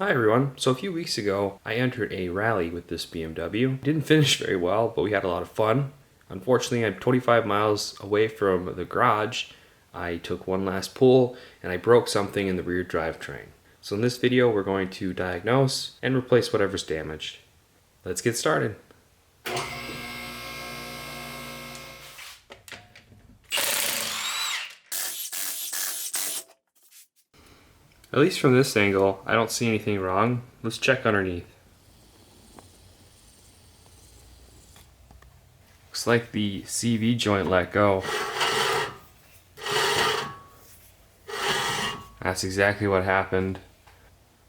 Hi everyone. So a few weeks ago, I entered a rally with this BMW. Didn't finish very well, but we had a lot of fun. Unfortunately, I'm 25 miles away from the garage. I took one last pull and I broke something in the rear drivetrain. So in this video, we're going to diagnose and replace whatever's damaged. Let's get started. At least from this angle, I don't see anything wrong. Let's check underneath. Looks like the CV joint let go. That's exactly what happened.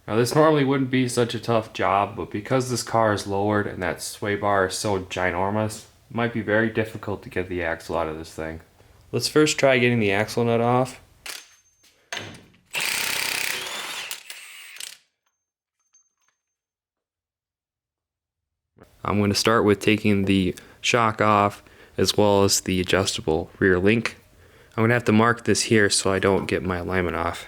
Now this normally wouldn't be such a tough job, but because this car is lowered and that sway bar is so ginormous, it might be very difficult to get the axle out of this thing. Let's first try getting the axle nut off. I'm going to start with taking the shock off as well as the adjustable rear link. I'm going to have to mark this here so I don't get my alignment off.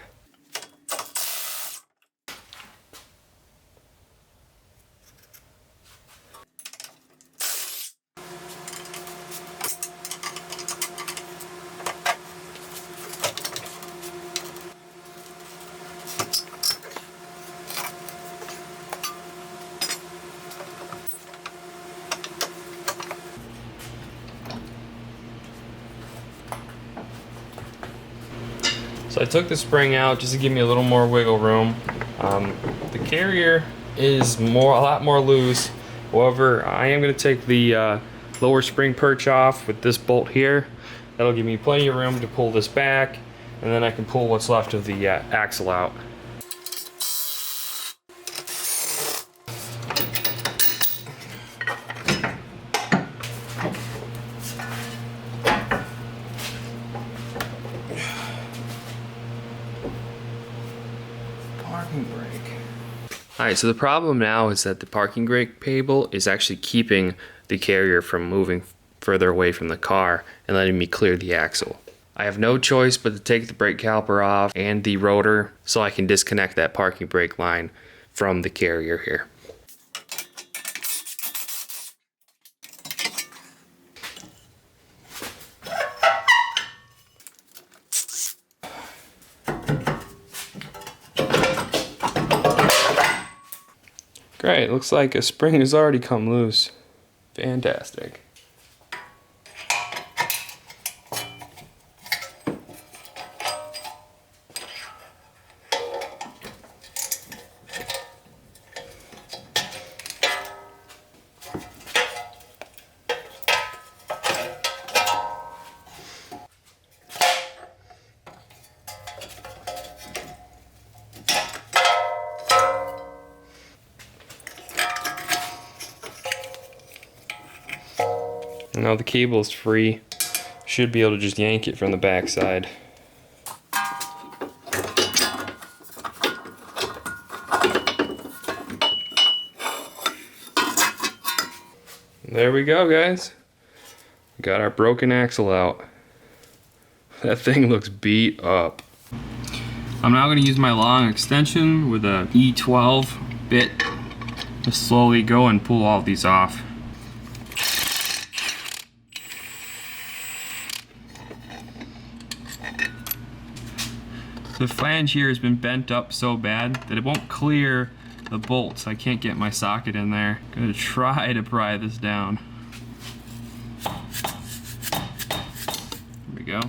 So I took the spring out just to give me a little more wiggle room. The carrier is a lot more loose. However, I am going to take the lower spring perch off with this bolt here. That'll give me plenty of room to pull this back, and then I can pull what's left of the axle out. Parking brake. Alright, so the problem now is that the parking brake cable is actually keeping the carrier from moving further away from the car and letting me clear the axle. I have no choice but to take the brake caliper off and the rotor so I can disconnect that parking brake line from the carrier here. Great, looks like a spring has already come loose. Fantastic. Now the cable is free. Should be able to just yank it from the back side. There we go, guys. Got our broken axle out. That thing looks beat up. I'm now going to use my long extension with a E12 bit to slowly go and pull all of these off. The flange here has been bent up so bad that it won't clear the bolts. I can't get my socket in there. I'm gonna try to pry this down. There we go.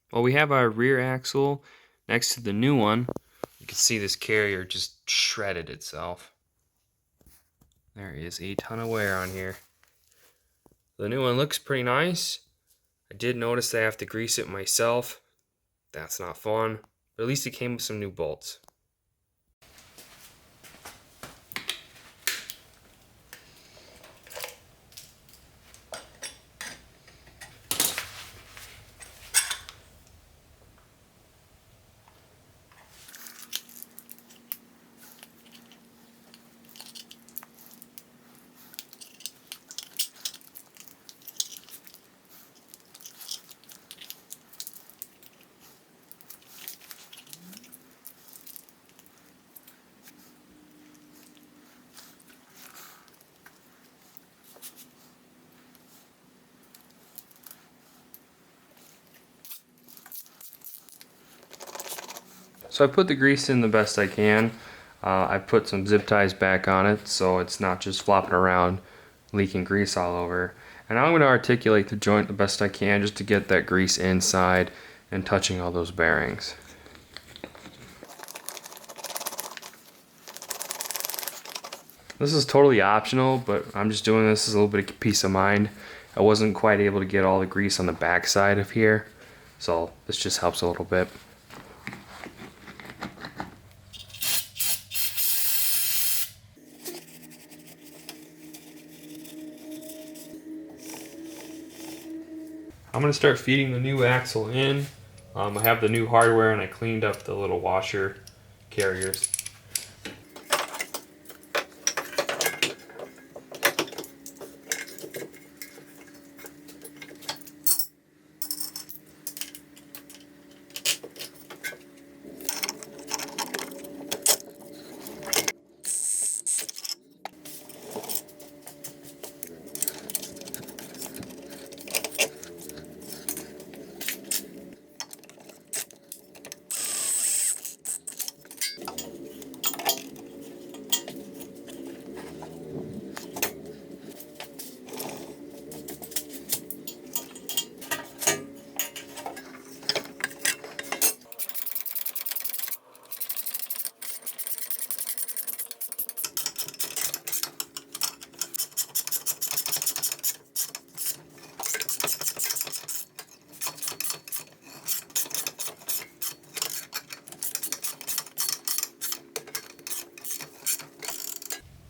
Well, we have our rear axle next to the new one. You can see this carrier just shredded itself. There is a ton of wear on here. The new one looks pretty nice. I did notice that I have to grease it myself. That's not fun, but at least it came with some new bolts. So I put the grease in the best I can. I put some zip ties back on it so it's not just flopping around leaking grease all over. And I'm going to articulate the joint the best I can just to get that grease inside and touching all those bearings. This is totally optional, but I'm just doing this as a little bit of peace of mind. I wasn't quite able to get all the grease on the back side of here, so this just helps a little bit. I'm going to start feeding the new axle in. I have the new hardware and I cleaned up the little washer carriers.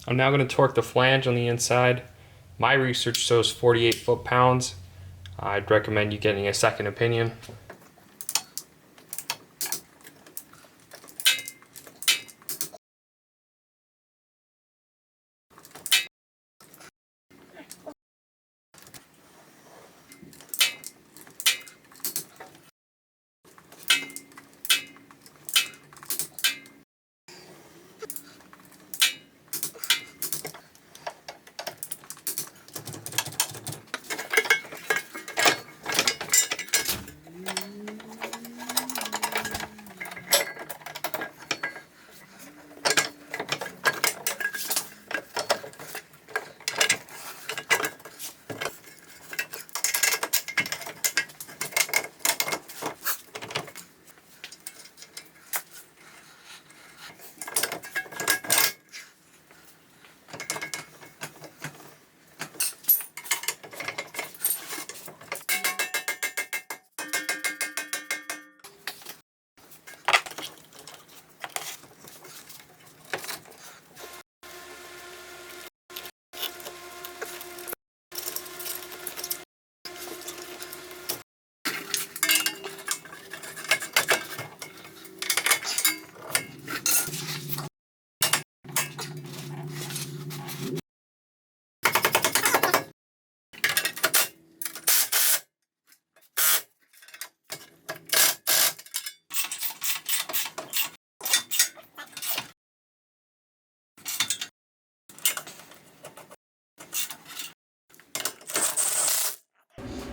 I'm now going to torque the flange on the inside. My research shows 48 foot-pounds. I'd recommend you getting a second opinion.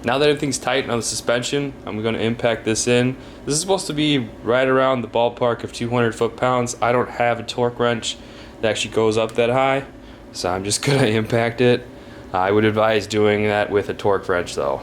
Now that everything's tight on the suspension, I'm going to impact this in. This is supposed to be right around the ballpark of 200 foot-pounds. I don't have a torque wrench that actually goes up that high, so I'm just going to impact it. I would advise doing that with a torque wrench though.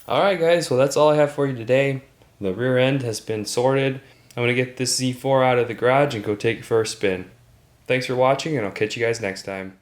Alright guys, well that's all I have for you today. The rear end has been sorted. I'm going to get this Z4 out of the garage and go take it for a spin. Thanks for watching, and I'll catch you guys next time.